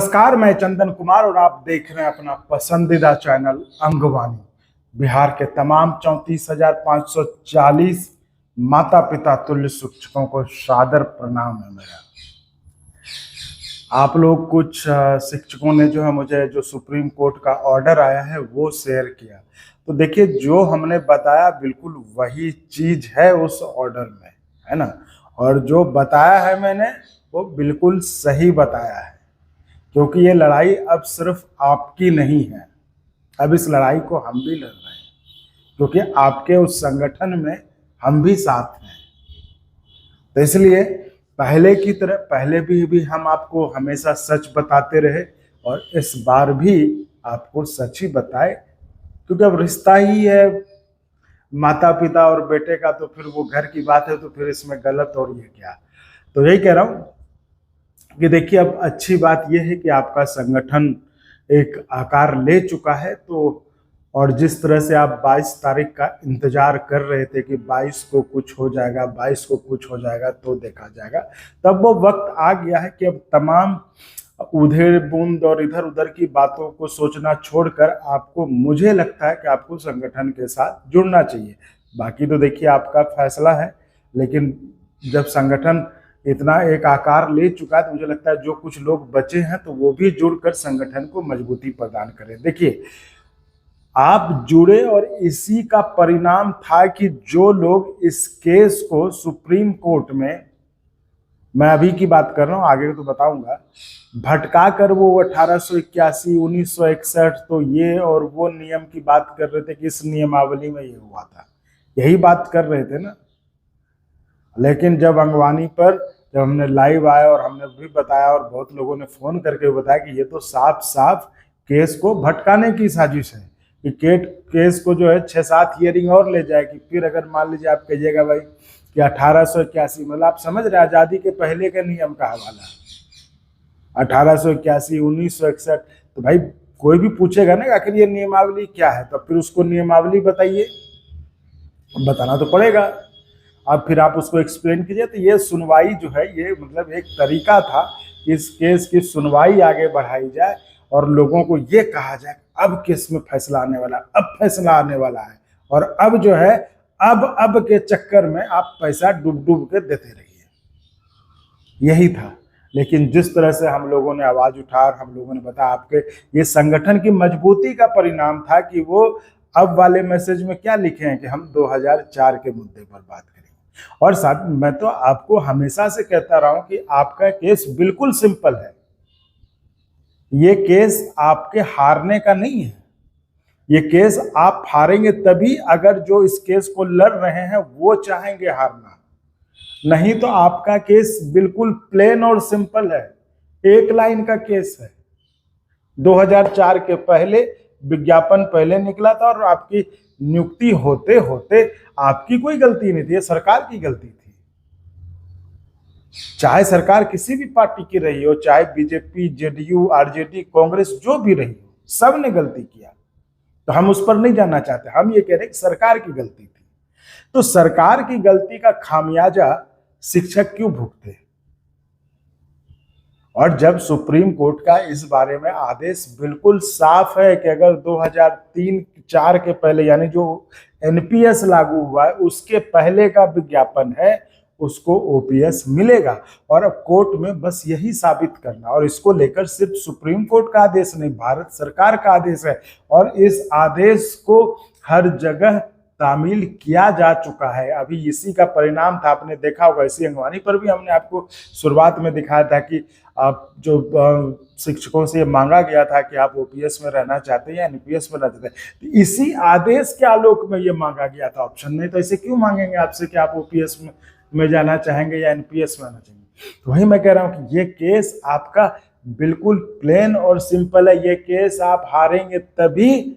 नमस्कार, मैं चंदन कुमार और आप देख रहे हैं अपना पसंदीदा चैनल अंगवानी। बिहार के तमाम 34,540 माता पिता तुल्य शिक्षकों को सादर प्रणाम है मेरा। आप लोग कुछ शिक्षकों ने जो है मुझे जो सुप्रीम कोर्ट का ऑर्डर आया है वो शेयर किया। तो देखिए, जो हमने बताया बिल्कुल वही चीज है उस ऑर्डर में, है ना। और जो बताया है मैंने वो बिल्कुल सही बताया है, क्योंकि ये लड़ाई अब सिर्फ आपकी नहीं है, अब इस लड़ाई को हम भी लड़ रहे हैं, क्योंकि आपके उस संगठन में हम भी साथ हैं। तो इसलिए पहले की तरह पहले भी हम आपको हमेशा सच बताते रहे और इस बार भी आपको सच ही बताए, क्योंकि अब रिश्ता ही है माता पिता और बेटे का, तो फिर वो घर की बात है, तो फिर इसमें गलत और ये क्या। तो यही कह रहा हूँ कि देखिए, अब अच्छी बात यह है कि आपका संगठन एक आकार ले चुका है। तो और जिस तरह से आप 22 तारीख का इंतजार कर रहे थे कि 22 को कुछ हो जाएगा, 22 को कुछ हो जाएगा तो देखा जाएगा, तब वो वक्त आ गया है कि अब तमाम उधेड़ बूंद और इधर उधर की बातों को सोचना छोड़कर आपको, मुझे लगता है कि आपको संगठन के साथ जुड़ना चाहिए। बाकी तो देखिए आपका फैसला है, लेकिन जब संगठन इतना एक आकार ले चुका है तो मुझे लगता है जो कुछ लोग बचे हैं तो वो भी जुड़कर संगठन को मजबूती प्रदान करें। देखिए, आप जुड़े और इसी का परिणाम था कि जो लोग इस केस को सुप्रीम कोर्ट में, मैं अभी की बात कर रहा हूं, आगे तो बताऊंगा, भटका कर वो 1881, 1961 तो ये और वो नियम की बात कर रहे थे कि इस नियमावली में ये हुआ था, यही बात कर रहे थे ना। लेकिन जब अंगवानी पर जब हमने लाइव आया और हमने भी बताया और बहुत लोगों ने फोन करके बताया कि ये तो साफ साफ केस को भटकाने की साजिश है, कि केस को जो है 6-7 हियरिंग और ले जाएगी। फिर अगर मान लीजिए आप कहिएगा भाई कि 1881, मतलब आप समझ रहे हैं आजादी के पहले के नियम का हवाला, 1881, 1961, तो भाई कोई भी पूछेगा ना आखिर ये नियमावली क्या है, तो फिर उसको नियमावली बताइए, बताना तो पड़ेगा। अब फिर आप उसको एक्सप्लेन कीजिए। तो ये सुनवाई जो है, ये मतलब एक तरीका था इस केस की सुनवाई आगे बढ़ाई जाए और लोगों को ये कहा जाए अब केस में फैसला आने वाला, अब फैसला आने वाला है, और अब जो है अब के चक्कर में आप पैसा डूब डूब के देते रहिए, यही था। लेकिन जिस तरह से हम लोगों ने आवाज उठा और हम लोगों ने बताया, आपके ये संगठन की मजबूती का परिणाम था कि वो अब वाले मैसेज में क्या लिखे हैं कि हम 2004 के मुद्दे पर बात करेंगे। और साथ मैं तो आपको हमेशा से कहता रहा हूं कि आपका केस बिल्कुल सिंपल है, ये केस आपके हारने का नहीं है। ये केस आप हारेंगे तभी अगर जो इस केस को लड़ रहे हैं वो चाहेंगे हारना, नहीं तो आपका केस बिल्कुल प्लेन और सिंपल है, एक लाइन का केस है। 2004 के पहले विज्ञापन पहले निकला था और आपकी नियुक्ति होते होते आपकी कोई गलती नहीं थी, ये सरकार की गलती थी। चाहे सरकार किसी भी पार्टी की रही हो, चाहे बीजेपी, जेडीयू, आरजेडी, कांग्रेस, जो भी रही हो, सब ने गलती किया। तो हम उस पर नहीं जाना चाहते, हम ये कह रहे हैं कि सरकार की गलती थी। तो सरकार की गलती का खामियाजा शिक्षक क्यों भुगते? और जब सुप्रीम कोर्ट का इस बारे में आदेश बिल्कुल साफ है कि अगर 2003-4 के पहले, यानी जो एनपीएस लागू हुआ है उसके पहले का विज्ञापन है, उसको ओपीएस मिलेगा। और अब कोर्ट में बस यही साबित करना, और इसको लेकर सिर्फ सुप्रीम कोर्ट का आदेश नहीं, भारत सरकार का आदेश है, और इस आदेश को हर जगह तामील किया जा चुका है। अभी इसी का परिणाम था, आपने देखा होगा, इसी अंगवानी पर भी हमने आपको शुरुआत में दिखाया था कि आप जो शिक्षकों से मांगा गया था कि आप ओपीएस में रहना चाहते हैं या एनपीएस में रहना चाहते हैं, तो इसी आदेश के आलोक में ये मांगा गया था ऑप्शन में। तो ऐसे क्यों मांगेंगे आपसे कि आप ओपीएस में जाना चाहेंगे या एनपीएस में आना चाहेंगे? तो वही मैं कह रहा हूँ कि ये केस आपका बिल्कुल प्लेन और सिंपल है। ये केस आप हारेंगे तभी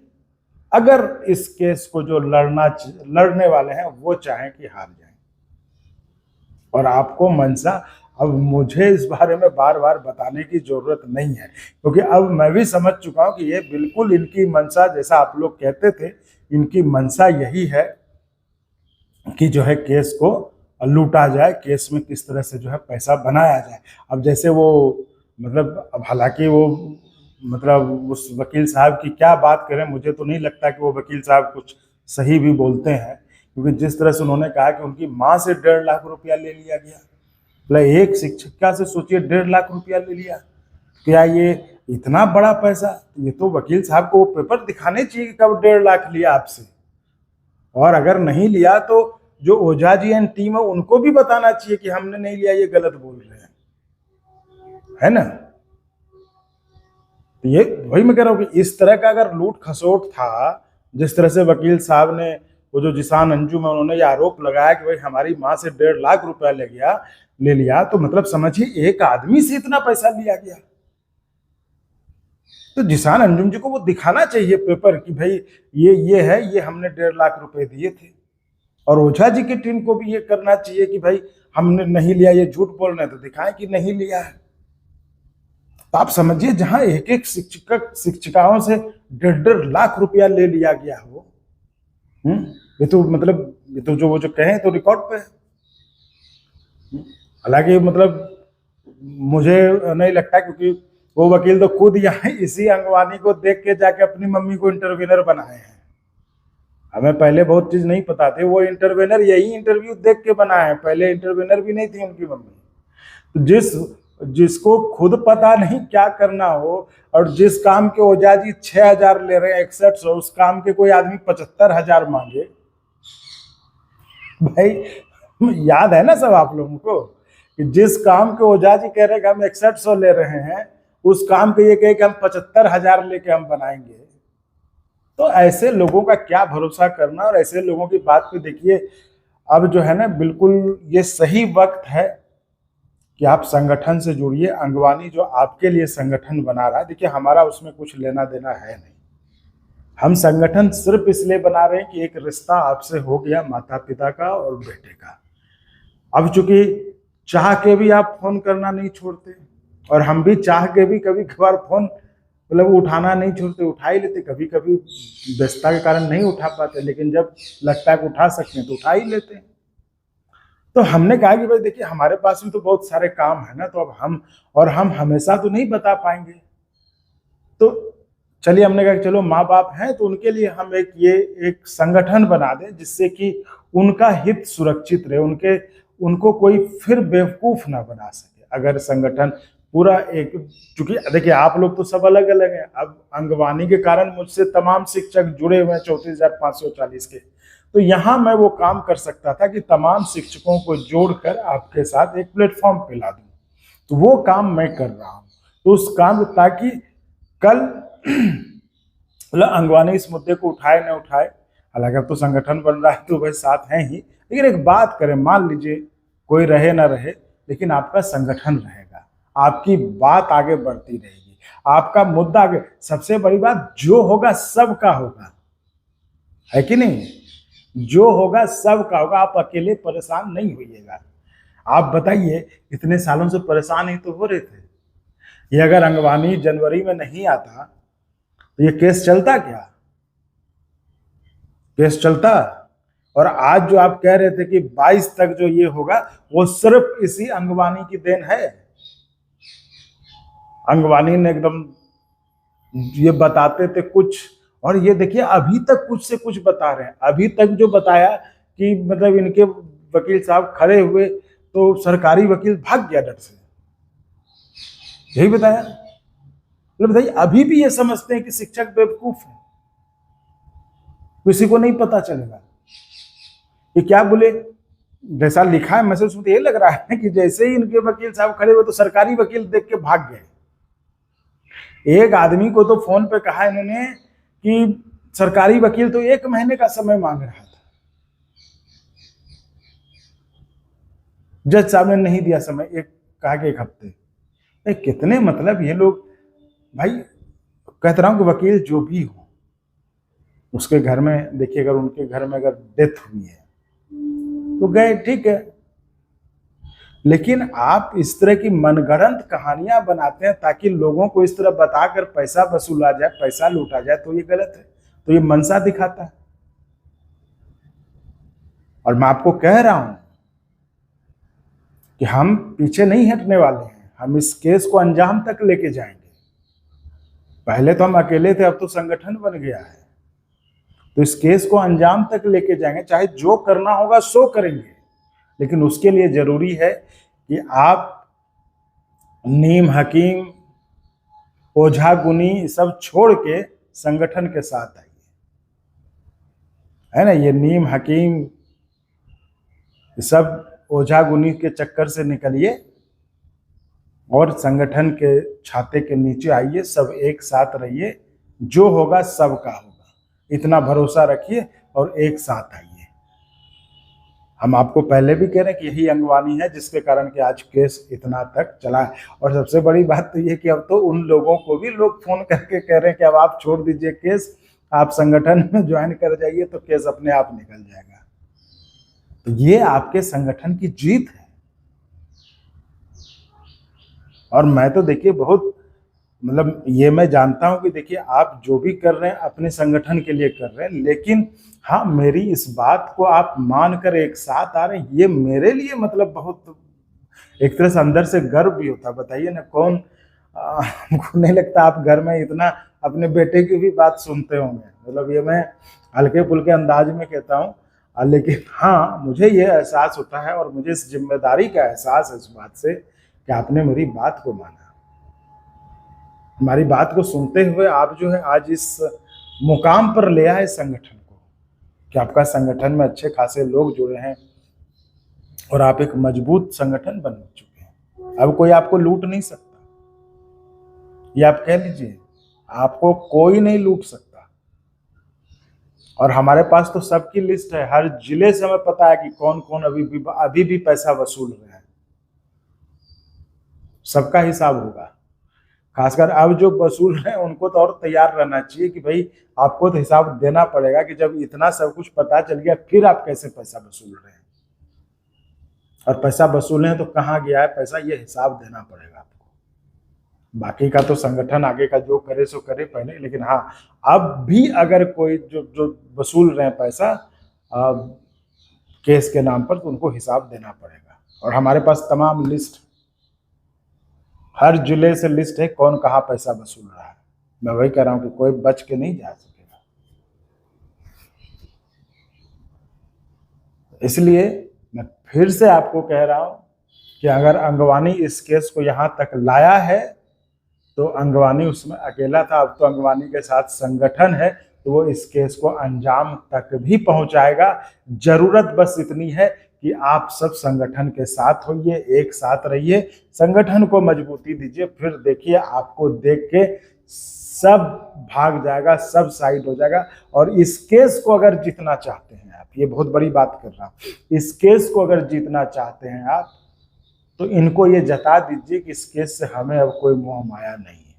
अगर इस केस को जो लड़ने वाले हैं वो चाहें कि हार जाएं। और आपको मनसा, अब मुझे इस बारे में बार बार बताने की जरूरत नहीं है, क्योंकि अब मैं भी समझ चुका हूं कि ये बिल्कुल इनकी मनसा, जैसा आप लोग कहते थे, इनकी मनसा यही है कि जो है केस को लूटा जाए, केस में किस तरह से जो है पैसा बनाया जाए। अब जैसे वो मतलब अब हालांकि वो मतलब उस वकील साहब की क्या बात करें, मुझे तो नहीं लगता कि वो वकील साहब कुछ सही भी बोलते हैं, क्योंकि जिस तरह से उन्होंने कहा कि उनकी माँ से 1.5 लाख रुपया ले लिया गया। मतलब एक शिक्षिका से सोचिए 1.5 लाख रुपया ले लिया, क्या ये इतना बड़ा पैसा? ये तो वकील साहब को वो पेपर दिखाने चाहिए कि कब 1.5 लाख लिया आपसे, और अगर नहीं लिया तो जो ओझा जी एंड टीम है उनको भी बताना चाहिए कि हमने नहीं लिया, ये गलत बोल रहे हैं, है ना। तो ये वही मैं कह रहा हूँ कि इस तरह का अगर लूट खसोट था, जिस तरह से वकील साहब ने, वो जो जिसान अंजुम है, उन्होंने ये आरोप लगाया कि भाई हमारी माँ से 1.5 लाख रुपया ले लिया, तो मतलब समझिए एक आदमी से इतना पैसा लिया गया। तो जिसान अंजुम जी को वो दिखाना चाहिए पेपर कि भाई ये है, ये हमने 1.5 लाख रुपए दिए थे। और ओझा जी की टीम को भी ये करना चाहिए कि भाई हमने नहीं लिया, ये झूठ बोल रहे हैं तो दिखाएं कि नहीं लिया है। तो आप समझिए जहां एक एक शिक्षिकाओं से 1.5 लाख रुपया ले लिया गया हो, ये तो मतलब ये तो जो वो जो कहें तो रिकॉर्ड पे है। हालांकि मतलब मुझे नहीं लगता, क्योंकि वो वकील तो खुद यहाँ इसी अंगवानी को देख के जाके अपनी मम्मी को इंटरव्यूनर बनाए हैं। हमें पहले बहुत चीज नहीं पता थे, वो इंटरव्यूनर यही इंटरव्यू देख के बनाए हैं, पहले इंटरव्यूनर भी नहीं थी उनकी मम्मी। तो जिसको खुद पता नहीं क्या करना हो, और जिस काम के ओझा जी 6,000 ले रहे हैं 6100, उस काम के कोई आदमी 75,000 मांगे, भाई याद है ना सब आप लोगों को कि जिस काम के ओझा जी कह रहे हैं कि हम 6100 ले रहे हैं, उस काम के ये कहे कि हम 75,000 लेके हम बनाएंगे। तो ऐसे लोगों का क्या भरोसा करना, और ऐसे लोगों की बात पे देखिए, अब जो है ना बिल्कुल ये सही वक्त है कि आप संगठन से जुड़िए। अंगवानी जो आपके लिए संगठन बना रहा है, देखिए हमारा उसमें कुछ लेना देना है नहीं। हम संगठन सिर्फ इसलिए बना रहे हैं कि एक रिश्ता आपसे हो गया, माता पिता का और बेटे का। अब चूंकि चाह के भी आप फोन करना नहीं छोड़ते, और हम भी चाह के भी कभी कभार फोन मतलब उठाना नहीं छोड़ते, उठा ही लेते। कभी कभी व्यस्तता के कारण नहीं उठा पाते, लेकिन जब लगता है कि उठा सकते हैं तो उठा ही लेते हैं। तो हमने कहा कि भाई देखिए हमारे पास भी तो बहुत सारे काम है ना, तो अब हम हमेशा तो नहीं बता पाएंगे। तो चलिए हमने कहा चलो माँ बाप हैं तो उनके लिए हम एक संगठन बना दें, जिससे कि उनका हित सुरक्षित रहे, उनको कोई फिर बेवकूफ ना बना सके। अगर संगठन पूरा एक, चूंकि देखिए आप लोग तो सब अलग अलग हैं, अब अंगवानी के कारण मुझसे तमाम शिक्षक जुड़े हुए हैं 34,540 के, तो यहाँ मैं वो काम कर सकता था कि तमाम शिक्षकों को जोड़कर आपके साथ एक प्लेटफॉर्म पे ला दूं। तो वो काम मैं कर रहा हूँ। तो उस काम, ताकि कल मतलब अंगवानी इस मुद्दे को उठाए न उठाए, हालांकि अब तो संगठन बन रहा है तो भाई साथ हैं ही, लेकिन एक बात करें, मान लीजिए कोई रहे ना रहे, लेकिन आपका संगठन रहेगा, आपकी बात आगे बढ़ती रहेगी, आपका मुद्दा आगे। सबसे बड़ी बात, जो होगा सबका होगा, है कि नहीं? जो होगा सबका होगा, आप अकेले परेशान नहीं होइएगा। आप बताइए, इतने सालों से परेशान ही तो हो रहे थे। ये अगर अंगवानी जनवरी में नहीं आता तो ये केस चलता क्या? केस चलता। और आज जो आप कह रहे थे कि 22 तक जो ये होगा, वो सिर्फ इसी अंगवानी की देन है। अंगवानी ने एकदम ये बताते थे कुछ, और ये देखिए अभी तक कुछ से कुछ बता रहे हैं। अभी तक जो बताया कि मतलब इनके वकील साहब खड़े हुए तो सरकारी वकील भाग गया डर से, यही बताया। मतलब भाई अभी भी ये समझते हैं कि शिक्षक बेवकूफ है, किसी को नहीं पता चलेगा कि क्या बोले। जैसा लिखा है मैसेज में तो ये लग रहा है कि जैसे ही इनके वकील साहब खड़े हुए तो सरकारी वकील देख के भाग गए। एक आदमी को तो फोन पे कहा इन्होंने कि सरकारी वकील तो 1 महीने का समय मांग रहा था, जज साहब ने नहीं दिया समय, कहा कि 1 हफ्ते। कितने मतलब ये लोग, भाई कहता रहा हूं कि वकील जो भी हो उसके घर में देखिए, अगर उनके घर में अगर डेथ हुई है तो गए, ठीक है, लेकिन आप इस तरह की मनगढ़ंत कहानियां बनाते हैं ताकि लोगों को इस तरह बताकर पैसा वसूला जाए, पैसा लूटा जाए, तो ये गलत है। तो ये मनसा दिखाता है। और मैं आपको कह रहा हूं कि हम पीछे नहीं हटने वाले हैं, हम इस केस को अंजाम तक लेके जाएंगे। पहले तो हम अकेले थे, अब तो संगठन बन गया है, तो इस केस को अंजाम तक लेके जाएंगे, चाहे जो करना होगा सो करेंगे। लेकिन उसके लिए जरूरी है कि आप नीम हकीम ओझा गुनी सब छोड़ के संगठन के साथ आइए, है ना। ये नीम हकीम सब ओझा गुनी के चक्कर से निकलिए और संगठन के छाते के नीचे आइए, सब एक साथ रहिए, जो होगा सबका होगा, इतना भरोसा रखिए और एक साथ आइए। हम आपको पहले भी कह रहे हैं कि यही अंगवानी है जिसके कारण कि आज केस इतना तक चला है। और सबसे बड़ी बात तो ये कि अब तो उन लोगों को भी लोग फोन करके कह रहे हैं कि अब आप छोड़ दीजिए केस, आप संगठन में ज्वाइन कर जाइए तो केस अपने आप निकल जाएगा। तो ये आपके संगठन की जीत है। और मैं तो देखिए बहुत मतलब ये मैं जानता हूं कि देखिए आप जो भी कर रहे हैं अपने संगठन के लिए कर रहे हैं, लेकिन हाँ मेरी इस बात को आप मानकर एक साथ आ रहे हैं, ये मेरे लिए मतलब बहुत एक तरह से अंदर से गर्व भी होता है। बताइए ना, कौन हमको नहीं लगता आप घर में इतना अपने बेटे की भी बात सुनते होंगे। मतलब ये मैं हल्के फुल्के अंदाज में कहता हूँ, लेकिन हाँ मुझे ये एहसास होता है और मुझे इस जिम्मेदारी का एहसास है इस बात से कि आपने मेरी बात को माना। हमारी बात को सुनते हुए आप जो है आज इस मुकाम पर ले आए संगठन को कि आपका संगठन में अच्छे खासे लोग जुड़े हैं और आप एक मजबूत संगठन बन चुके हैं। अब कोई आपको लूट नहीं सकता, ये आप कह लीजिए, आपको कोई नहीं लूट सकता। और हमारे पास तो सबकी लिस्ट है, हर जिले से हमें पता है कि कौन कौन अभी भी पैसा वसूल रहे हैं, सबका हिसाब होगा। खासकर अब जो वसूल रहे हैं उनको तो और तैयार रहना चाहिए कि भाई आपको तो हिसाब देना पड़ेगा कि जब इतना सब कुछ पता चल गया फिर आप कैसे पैसा वसूल रहे हैं, और पैसा वसूले हैं तो कहाँ गया है पैसा, ये हिसाब देना पड़ेगा आपको। बाकी का तो संगठन आगे का जो करे सो करे पहले, लेकिन हाँ अब भी अगर कोई जो वसूल रहे हैं पैसा केस के नाम पर, तो उनको हिसाब देना पड़ेगा। और हमारे पास तमाम लिस्ट, हर जिले से लिस्ट है कौन कहाँ पैसा वसूल रहा है। मैं वही कह रहा हूँ कि कोई बच के नहीं जा सकेगा। इसलिए मैं फिर से आपको कह रहा हूं कि अगर अंगवानी इस केस को यहां तक लाया है तो अंगवानी उसमें अकेला था, अब तो अंगवानी के साथ संगठन है, तो वो इस केस को अंजाम तक भी पहुंचाएगा। जरूरत बस इतनी है कि आप सब संगठन के साथ होइए, एक साथ रहिए, संगठन को मजबूती दीजिए, फिर देखिए आपको देख के सब भाग जाएगा, सब साइड हो जाएगा। और इस केस को अगर जीतना चाहते हैं आप, ये बहुत बड़ी बात कर रहा हूं, इस केस को अगर जीतना चाहते हैं आप, तो इनको ये जता दीजिए कि इस केस से हमें अब कोई मोह माया नहीं है।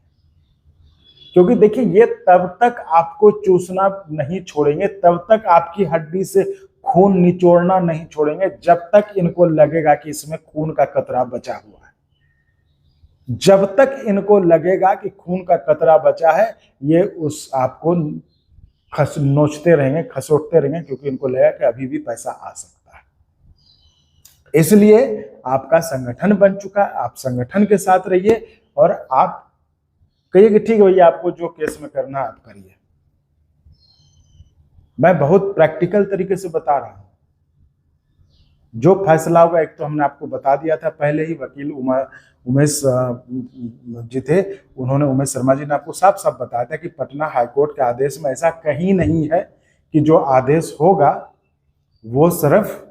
क्योंकि देखिए ये तब तक आपको चूसना नहीं छोड़ेंगे, तब तक आपकी हड्डी से खून निचोड़ना नहीं छोड़ेंगे, जब तक इनको लगेगा कि इसमें खून का कतरा बचा हुआ है। जब तक इनको लगेगा कि खून का कतरा बचा है, ये उस आपको नोचते रहेंगे, खसोटते रहेंगे, क्योंकि इनको लगेगा कि अभी भी पैसा आ सकता है। इसलिए आपका संगठन बन चुका है, आप संगठन के साथ रहिए और आप कहिए कि ठीक है भैया आपको जो केस में करना है आप करिए। मैं बहुत प्रैक्टिकल तरीके से बता रहा हूं, जो फैसला होगा, एक तो हमने आपको बता दिया था पहले ही, वकील उमेश जी थे, उन्होंने, उमेश शर्मा जी ने आपको साफ साफ बताया था कि पटना हाईकोर्ट के आदेश में ऐसा कहीं नहीं है कि जो आदेश होगा वो सिर्फ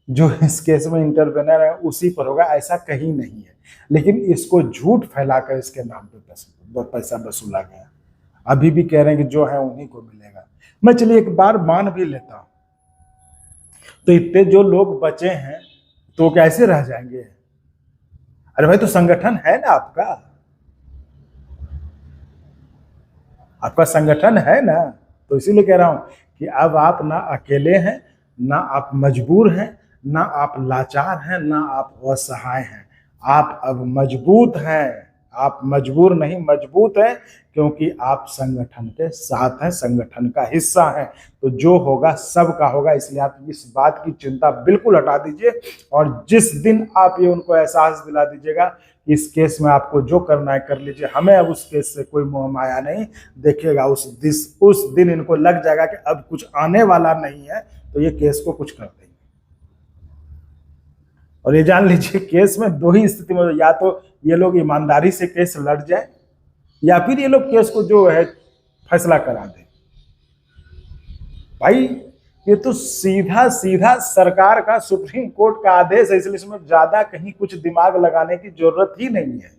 जो इस केस में इंटरवेनर है उसी पर होगा, ऐसा कहीं नहीं है। लेकिन इसको झूठ फैलाकर इसके नाम पे पैसा वसूला गया। अभी भी कह रहे हैं कि जो है उन्हीं को मिलेगा। मैं चलिए एक बार मान भी लेता हूं, तो इतने जो लोग बचे हैं तो कैसे रह जाएंगे? अरे भाई तो संगठन है ना आपका, आपका संगठन है ना, तो इसीलिए कह रहा हूं कि अब आप ना अकेले हैं, ना आप मजबूर हैं, ना आप लाचार हैं, ना आप असहाय हैं, आप अब मजबूत हैं, आप मजबूर नहीं, मजबूत हैं, क्योंकि आप संगठन के साथ हैं, संगठन का हिस्सा हैं। तो जो होगा सबका होगा, इसलिए आप इस बात की चिंता बिल्कुल हटा दीजिए। और जिस दिन आप ये उनको एहसास दिला दीजिएगा, इस केस में आपको जो करना है कर लीजिए, हमें अब उस केस से कोई मोह माया नहीं, देखिएगा उस दिन इनको लग जाएगा कि अब कुछ आने वाला नहीं है, तो ये केस को कुछ कर देंगे। और ये जान लीजिए, केस में दो ही स्थिति में, या तो ये लोग ईमानदारी से केस लड़ जाए, या फिर ये लोग केस को जो है फैसला करा दें। भाई ये तो सीधा सीधा सरकार का, सुप्रीम कोर्ट का आदेश है, इसलिए इसमें ज्यादा कहीं कुछ दिमाग लगाने की जरूरत ही नहीं है।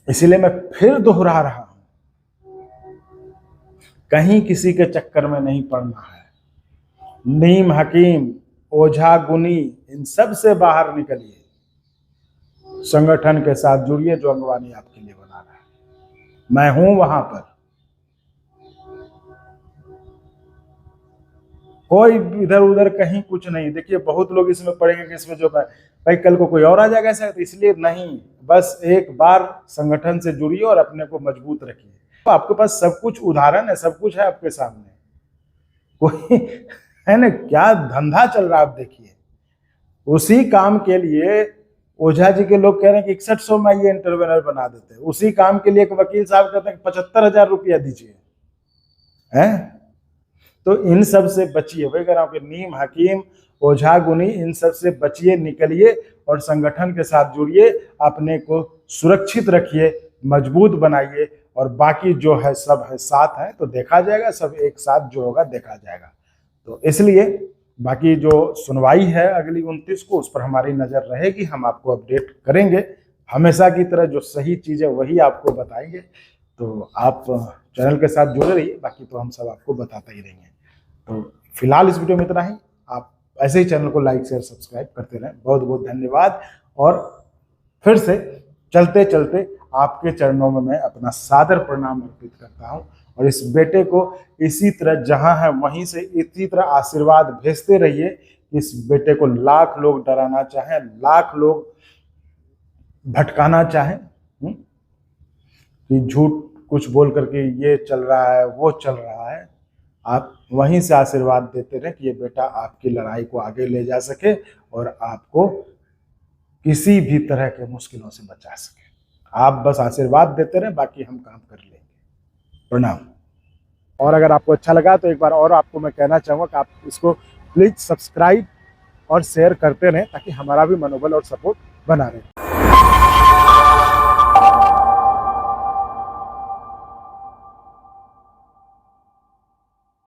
इसीलिए मैं फिर दोहरा रहा हूं, कहीं किसी के चक्कर में नहीं पड़ना है। नीम हकीम, ओझा गुनी, इन सब से बाहर निकलिए, संगठन के साथ जुड़िए जो अंगवानी आपके लिए बना रहा है। मैं हूं वहां पर, कोई इधर उधर कहीं कुछ नहीं। देखिए बहुत लोग इसमें पड़ेंगे कि इसमें जो भाई कल को कोई और आ जाएगा ऐसा, तो इसलिए नहीं, बस एक बार संगठन से जुड़िए और अपने को मजबूत रखिए। तो आपके पास सब कुछ उदाहरण है, सब कुछ है आपके सामने, कोई है ना, क्या धंधा चल रहा है आप देखिए। उसी काम के लिए ओझा जी के लोग कह रहे हैं कि 6100 में ये इंटरवेनर बना देते हैं। उसी काम के लिए एक वकील साहब कहते हैं कि 75,000 रुपया दीजिए, है। तो इन सब से बचिए, वही कह रहा हूं कि नीम हकीम, ओझा गुनी, इन सब से बचिए, निकलिए और संगठन के साथ जुड़िए, अपने को सुरक्षित रखिए, मजबूत बनाइए, और बाकी जो है सब है साथ है, तो देखा जाएगा, सब एक साथ जो होगा देखा जाएगा। तो इसलिए बाकी जो सुनवाई है अगली 29 को, उस पर हमारी नजर रहेगी, हम आपको अपडेट करेंगे हमेशा की तरह, जो सही चीज है वही आपको बताएंगे। तो आप चैनल के साथ जुड़े रहिए, बाकी तो हम सब आपको बताते ही रहेंगे। तो फिलहाल इस वीडियो में इतना ही। आप ऐसे ही चैनल को लाइक शेयर सब्सक्राइब करते रहें। बहुत बहुत धन्यवाद। और फिर से चलते चलते आपके चरणों में मैं अपना सादर प्रणाम अर्पित करता हूं, और इस बेटे को इसी तरह जहां है वहीं से इसी तरह आशीर्वाद भेजते रहिए। इस बेटे को लाख लोग डराना चाहें, लाख लोग भटकाना चाहें, कि झूठ कुछ बोल करके ये चल रहा है वो चल रहा है, आप वहीं से आशीर्वाद देते रहें कि ये बेटा आपकी लड़ाई को आगे ले जा सके और आपको किसी भी तरह के मुश्किलों से बचा सके। आप बस आशीर्वाद देते रहें, बाकी हम काम कर लेंगे। प्रणाम। और अगर आपको अच्छा लगा तो एक बार और आपको मैं कहना चाहूँगा कि आप इसको प्लीज सब्सक्राइब और शेयर करते रहें, ताकि हमारा भी मनोबल और सपोर्ट बना रहे।